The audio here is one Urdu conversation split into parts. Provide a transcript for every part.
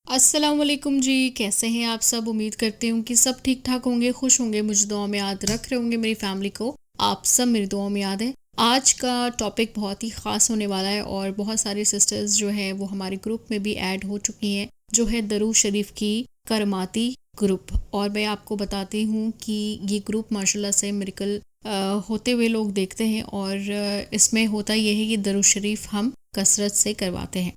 السلام علیکم جی، کیسے ہیں آپ سب؟ امید کرتی ہوں کہ سب ٹھیک ٹھاک ہوں گے، خوش ہوں گے، مجھے دعاؤں میں یاد رکھ رہے ہوں گے، میری فیملی کو آپ سب میری دعاؤں میں یاد ہیں۔ آج کا ٹاپک بہت ہی خاص ہونے والا ہے اور بہت ساری سسٹرز جو ہیں وہ ہمارے گروپ میں بھی ایڈ ہو چکی ہیں، جو ہے درود شریف کی کرماتی گروپ۔ اور میں آپ کو بتاتی ہوں کہ یہ گروپ ماشاءاللہ سے میریکل ہوتے ہوئے لوگ دیکھتے ہیں، اور اس میں ہوتا یہ ہے کہ درود شریف ہم کثرت سے کرواتے ہیں،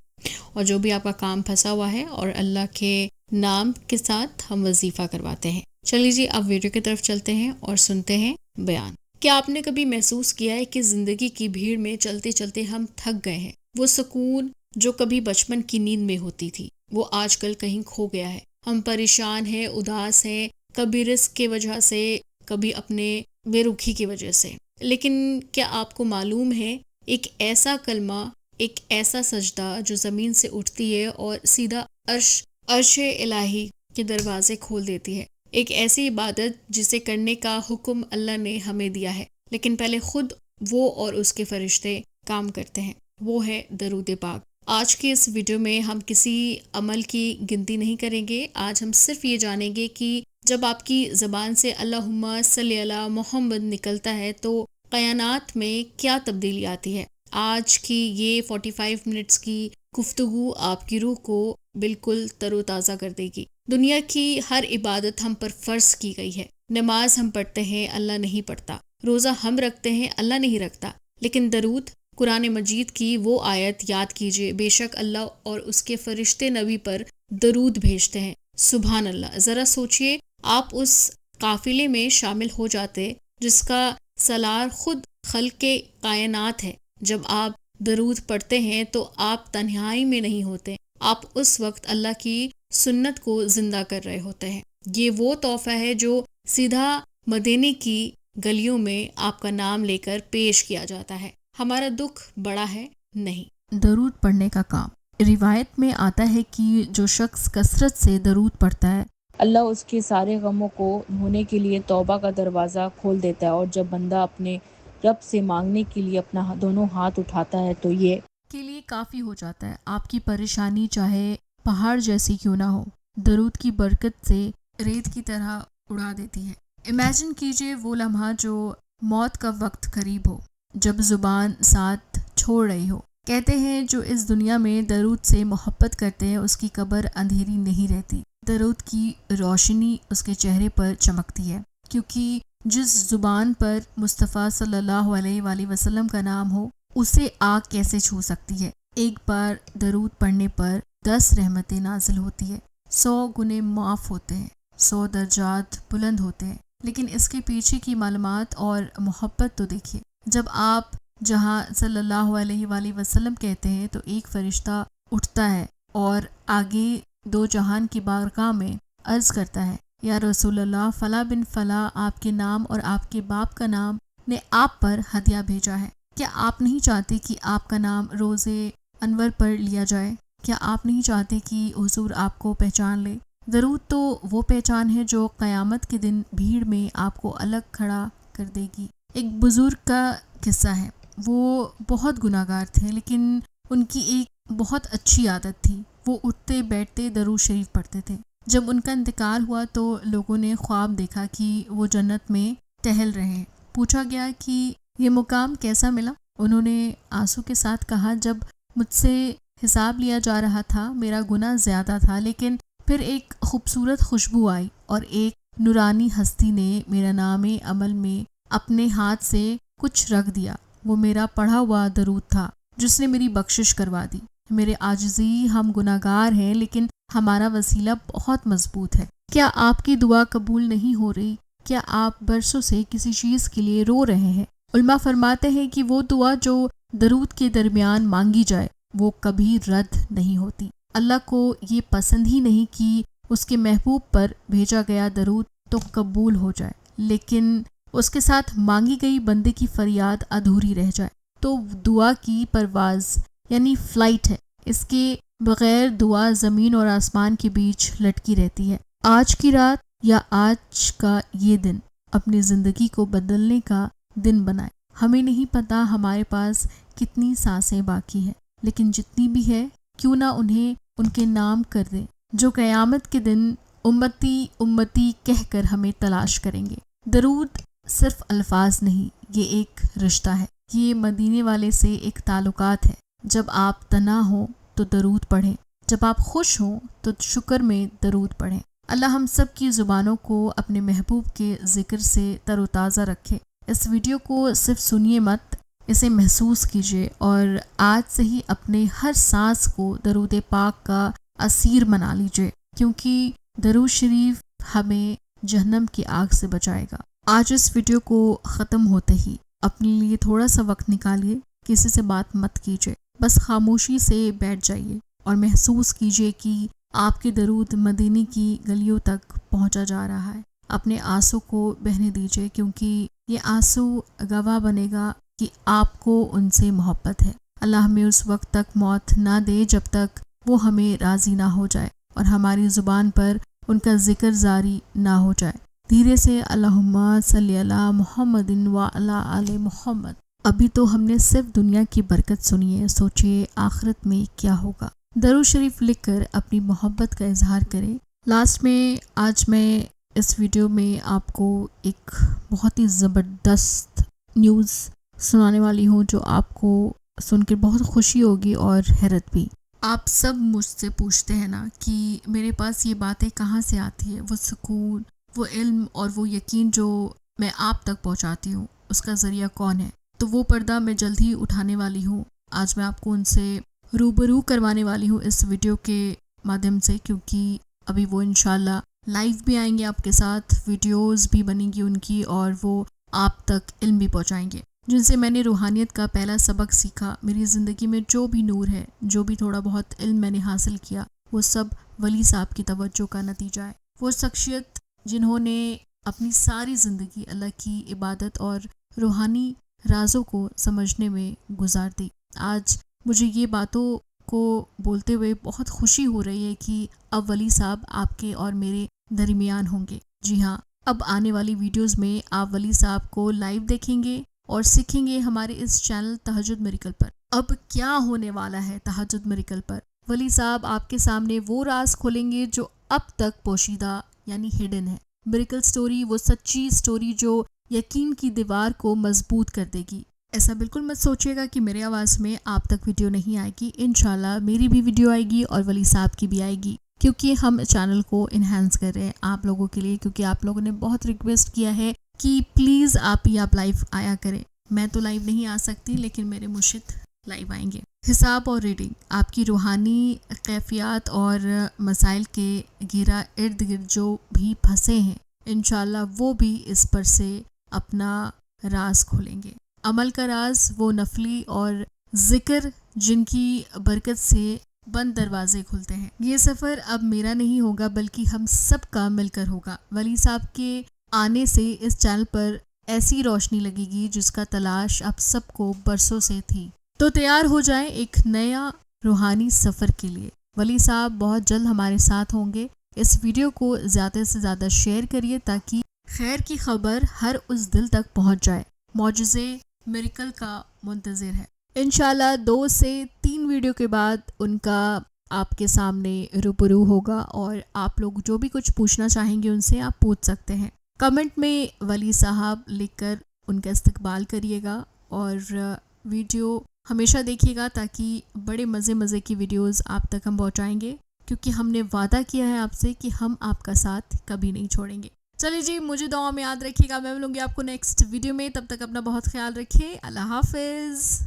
اور جو بھی آپ کا کام پھنسا ہوا ہے اور اللہ کے نام کے ساتھ ہم وظیفہ کرواتے ہیں۔ چلیے جی، اب ویڈیو کی طرف چلتے ہیں اور سنتے ہیں بیان۔ کیا آپ نے کبھی محسوس کیا ہے کہ زندگی کی بھیڑ میں چلتے چلتے ہم تھک گئے ہیں؟ وہ سکون جو کبھی بچپن کی نیند میں ہوتی تھی وہ آج کل کہیں کھو گیا ہے۔ ہم پریشان ہیں، اداس ہیں، کبھی رزق کی وجہ سے، کبھی اپنے بے رخی کی وجہ سے۔ لیکن کیا آپ کو معلوم ہے، ایک ایسا کلمہ، ایک ایسا سجدہ جو زمین سے اٹھتی ہے اور سیدھا عرش الہی کے دروازے کھول دیتی ہے، ایک ایسی عبادت جسے کرنے کا حکم اللہ نے ہمیں دیا ہے، لیکن پہلے خود وہ اور اس کے فرشتے کام کرتے ہیں، وہ ہے درود پاک۔ آج کے اس ویڈیو میں ہم کسی عمل کی گنتی نہیں کریں گے، آج ہم صرف یہ جانیں گے کہ جب آپ کی زبان سے اللہم صلی علی محمد نکلتا ہے تو کائنات میں کیا تبدیلی آتی ہے۔ آج کی یہ 45 منٹس کی گفتگو آپ کی روح کو بالکل تر و تازہ کر دے گی۔ دنیا کی ہر عبادت ہم پر فرض کی گئی ہے۔ نماز ہم پڑھتے ہیں، اللہ نہیں پڑھتا۔ روزہ ہم رکھتے ہیں، اللہ نہیں رکھتا۔ لیکن درود، قرآن مجید کی وہ آیت یاد کیجئے، بے شک اللہ اور اس کے فرشتے نبی پر درود بھیجتے ہیں۔ سبحان اللہ، ذرا سوچئے، آپ اس قافلے میں شامل ہو جاتے جس کا سالار خود خلق کائنات ہے۔ جب آپ درود پڑھتے ہیں تو آپ تنہائی میں نہیں ہوتے، آپ اس وقت اللہ کی سنت کو زندہ کر رہے ہوتے ہیں۔ یہ وہ تحفہ ہے جو سیدھا مدینے کی گلیوں میں آپ کا نام لے کر پیش کیا جاتا ہے۔ ہمارا دکھ بڑا ہے نہیں۔ درود پڑھنے کا کام روایت میں آتا ہے کہ جو شخص کثرت سے درود پڑھتا ہے، اللہ اس کے سارے غموں کو دھونے کے لیے توبہ کا دروازہ کھول دیتا ہے، اور جب بندہ اپنے رب سے مانگنے کے لیے اپنا دونوں ہاتھ اٹھاتا ہے تو یہ کے لیے کافی ہو جاتا ہے۔ آپ کی پریشانی چاہے پہاڑ جیسی کیوں نہ ہو، درود کی برکت سے ریت کی طرح اڑا دیتی ہے۔ امیجن کیجئے وہ لمحہ جو موت کا وقت قریب ہو، جب زبان ساتھ چھوڑ رہی ہو۔ کہتے ہیں جو اس دنیا میں درود سے محبت کرتے ہیں اس کی قبر اندھیری نہیں رہتی، درود کی روشنی اس کے چہرے پر چمکتی ہے، کیونکہ جس زبان پر مصطفیٰ صلی اللہ علیہ وآلہ وسلم کا نام ہو اسے آگ کیسے چھو سکتی ہے۔ ایک بار درود پڑھنے پر 10 رحمتیں نازل ہوتی ہے، 100 گناہ معاف ہوتے ہیں، 100 درجات بلند ہوتے ہیں۔ لیکن اس کے پیچھے کی معلومات اور محبت تو دیکھیے۔ جب آپ جہاں صلی اللہ علیہ وآلہ وسلم کہتے ہیں تو ایک فرشتہ اٹھتا ہے اور آگے دو جہان کی بارگاہ میں عرض کرتا ہے، یا رسول اللہ، فلاں بن فلاں آپ کے نام اور آپ کے باپ کا نام نے آپ پر ہدیہ بھیجا ہے۔ کیا آپ نہیں چاہتے کہ آپ کا نام روزے انور پر لیا جائے؟ کیا آپ نہیں چاہتے کہ حضور آپ کو پہچان لے؟ درود تو وہ پہچان ہے جو قیامت کے دن بھیڑ میں آپ کو الگ کھڑا کر دے گی۔ ایک بزرگ کا قصہ ہے، وہ بہت گناہ گار تھے، لیکن ان کی ایک بہت اچھی عادت تھی، وہ اٹھتے بیٹھتے درود شریف پڑھتے تھے۔ جب ان کا انتقال ہوا تو لوگوں نے خواب دیکھا کہ وہ جنت میں ٹہل رہے ہیں۔ پوچھا گیا کہ یہ مقام کیسا ملا؟ انہوں نے آنسو کے ساتھ کہا، جب مجھ سے حساب لیا جا رہا تھا میرا گناہ زیادہ تھا، لیکن پھر ایک خوبصورت خوشبو آئی اور ایک نورانی ہستی نے میرا نام عمل میں اپنے ہاتھ سے کچھ رکھ دیا، وہ میرا پڑھا ہوا درود تھا جس نے میری بخشش کروا دی۔ میرے عاجزی، ہم گناہ گار ہیں لیکن ہمارا وسیلہ بہت مضبوط ہے۔ کیا آپ کی دعا قبول نہیں ہو رہی؟ کیا آپ برسوں سے کسی چیز کے لیے رو رہے ہیں؟ علماء فرماتے ہیں کہ وہ دعا جو درود کے درمیان مانگی جائے وہ کبھی رد نہیں ہوتی۔ اللہ کو یہ پسند ہی نہیں کہ اس کے محبوب پر بھیجا گیا درود تو قبول ہو جائے، لیکن اس کے ساتھ مانگی گئی بندے کی فریاد ادھوری رہ جائے تو دعا کی پرواز یعنی فلائٹ ہے، اس کے بغیر دعا زمین اور آسمان کے بیچ لٹکی رہتی ہے۔ آج کی رات یا آج کا یہ دن اپنی زندگی کو بدلنے کا دن بنائے۔ ہمیں نہیں پتا ہمارے پاس کتنی سانسیں باقی ہیں، لیکن جتنی بھی ہے کیوں نہ انہیں ان کے نام کر دیں، جو قیامت کے دن امتی امتی کہہ کر ہمیں تلاش کریں گے۔ درود صرف الفاظ نہیں، یہ ایک رشتہ ہے، یہ مدینے والے سے ایک تعلقات ہے۔ جب آپ تنہا ہوں تو درود پڑھیں، جب آپ خوش ہوں تو شکر میں درود پڑھیں۔ اللہ ہم سب کی زبانوں کو اپنے محبوب کے ذکر سے تر و تازہ رکھے۔ اس ویڈیو کو صرف سنیے مت، اسے محسوس کیجیے اور آج سے ہی اپنے ہر سانس کو درود پاک کا اسیر بنا لیجیے، کیونکہ درود شریف ہمیں جہنم کی آگ سے بچائے گا۔ آج اس ویڈیو کو ختم ہوتے ہی اپنے لیے تھوڑا سا وقت نکالیے، کسی سے بات مت کیجیے، بس خاموشی سے بیٹھ جائیے اور محسوس کیجیے کہ آپ کے درود مدینے کی گلیوں تک پہنچا جا رہا ہے۔ اپنے آنسو کو بہنے دیجیے، کیونکہ یہ آنسو گواہ بنے گا کہ آپ کو ان سے محبت ہے۔ اللہ ہمیں اس وقت تک موت نہ دے جب تک وہ ہمیں راضی نہ ہو جائے اور ہماری زبان پر ان کا ذکر جاری نہ ہو جائے۔ دھیرے سے اللہم صلی علی محمد وعلی آل محمد۔ ابھی تو ہم نے صرف دنیا کی برکت سنی ہے، سوچئے آخرت میں کیا ہوگا۔ درود شریف لکھ کر اپنی محبت کا اظہار کریں۔ لاسٹ میں آج میں اس ویڈیو میں آپ کو ایک بہت ہی زبردست نیوز سنانے والی ہوں، جو آپ کو سن کے بہت خوشی ہوگی اور حیرت بھی۔ آپ سب مجھ سے پوچھتے ہیں نا کہ میرے پاس یہ باتیں کہاں سے آتی ہیں، وہ سکون، وہ علم اور وہ یقین جو میں آپ تک پہنچاتی ہوں، اس کا ذریعہ کون ہے؟ تو وہ پردہ میں جلد ہی اٹھانے والی ہوں۔ آج میں آپ کو ان سے روبرو کروانے والی ہوں اس ویڈیو کے مادھیم سے، کیونکہ ابھی وہ انشاءاللہ لائیو بھی آئیں گے آپ کے ساتھ، ویڈیوز بھی بنیں گی ان کی، اور وہ آپ تک علم بھی پہنچائیں گے، جن سے میں نے روحانیت کا پہلا سبق سیکھا۔ میری زندگی میں جو بھی نور ہے، جو بھی تھوڑا بہت علم میں نے حاصل کیا، وہ سب ولی صاحب کی توجہ کا نتیجہ ہے۔ وہ شخصیت جنہوں نے اپنی ساری زندگی اللہ کی عبادت اور روحانی رازوں کو سمجھنے میں گزار دی۔ آج مجھے یہ باتوں کو بولتے ہوئے بہت خوشی ہو رہی ہے کہ اب ولی صاحب آپ کے اور میرے درمیان ہوں گے۔ جی ہاں، اب آنے والی ویڈیوز میں آپ ولی صاحب کو لائیو دیکھیں گے اور سیکھیں گے ہمارے اس چینل تہجد میریکل پر۔ اب کیا ہونے والا ہے تہجد میریکل پر؟ ولی صاحب آپ کے سامنے وہ راز کھولیں گے جو اب تک پوشیدہ یعنی ہڈن ہے۔ میریکل سٹوری، وہ سچی سٹوری جو یقین کی دیوار کو مضبوط کر دے گی۔ ایسا بالکل مت سوچیے گا کہ میرے آواز میں آپ تک ویڈیو نہیں آئے گی، انشاءاللہ میری بھی ویڈیو آئے گی اور ولی صاحب کی بھی آئے گی، کیونکہ ہم چینل کو انہینس کر رہے ہیں آپ لوگوں کے لیے، کیونکہ آپ لوگوں نے بہت ریکویسٹ کیا ہے کہ پلیز آپ لائیو آیا کریں۔ میں تو لائیو نہیں آ سکتی، لیکن میرے مرشد لائیو آئیں گے۔ حساب اور ریڈنگ، آپ کی روحانی کیفیات اور مسائل کے گھیرا ارد گرد جو بھی پھنسے ہیں، انشاءاللہ وہ بھی اس پر سے اپنا راز کھولیں گے۔ عمل کا راز، وہ نفلی اور ذکر جن کی برکت سے بند دروازے کھلتے ہیں۔ یہ سفر اب میرا نہیں ہوگا، بلکہ ہم سب کا مل کر ہوگا۔ ولی صاحب کے آنے سے اس چینل پر ایسی روشنی لگے گی جس کا تلاش اب سب کو برسوں سے تھی۔ تو تیار ہو جائیں ایک نیا روحانی سفر کے لیے۔ ولی صاحب بہت جلد ہمارے ساتھ ہوں گے۔ اس ویڈیو کو زیادہ سے زیادہ شیئر کریے تاکہ خیر کی خبر ہر اس دل تک پہنچ جائے۔ معجزے میریکل کا منتظر ہے۔ انشاءاللہ 2 سے 3 ویڈیو کے بعد ان کا آپ کے سامنے روبرو ہوگا، اور آپ لوگ جو بھی کچھ پوچھنا چاہیں گے ان سے آپ پوچھ سکتے ہیں۔ کمنٹ میں ولی صاحب لکھ کر ان کا استقبال کریے گا، اور ویڈیو ہمیشہ دیکھیے گا تاکہ بڑے مزے کی ویڈیوز آپ تک ہم پہنچائیں گے، کیونکہ ہم نے وعدہ کیا ہے آپ سے کہ ہم آپ کا ساتھ کبھی نہیں چھوڑیں گے۔ چلیے جی، مجھے دعا میں یاد رکھیے گا۔ میں ملوں گی آپ کو نیکسٹ ویڈیو میں، تب تک اپنا بہت خیال رکھیے۔ اللہ حافظ۔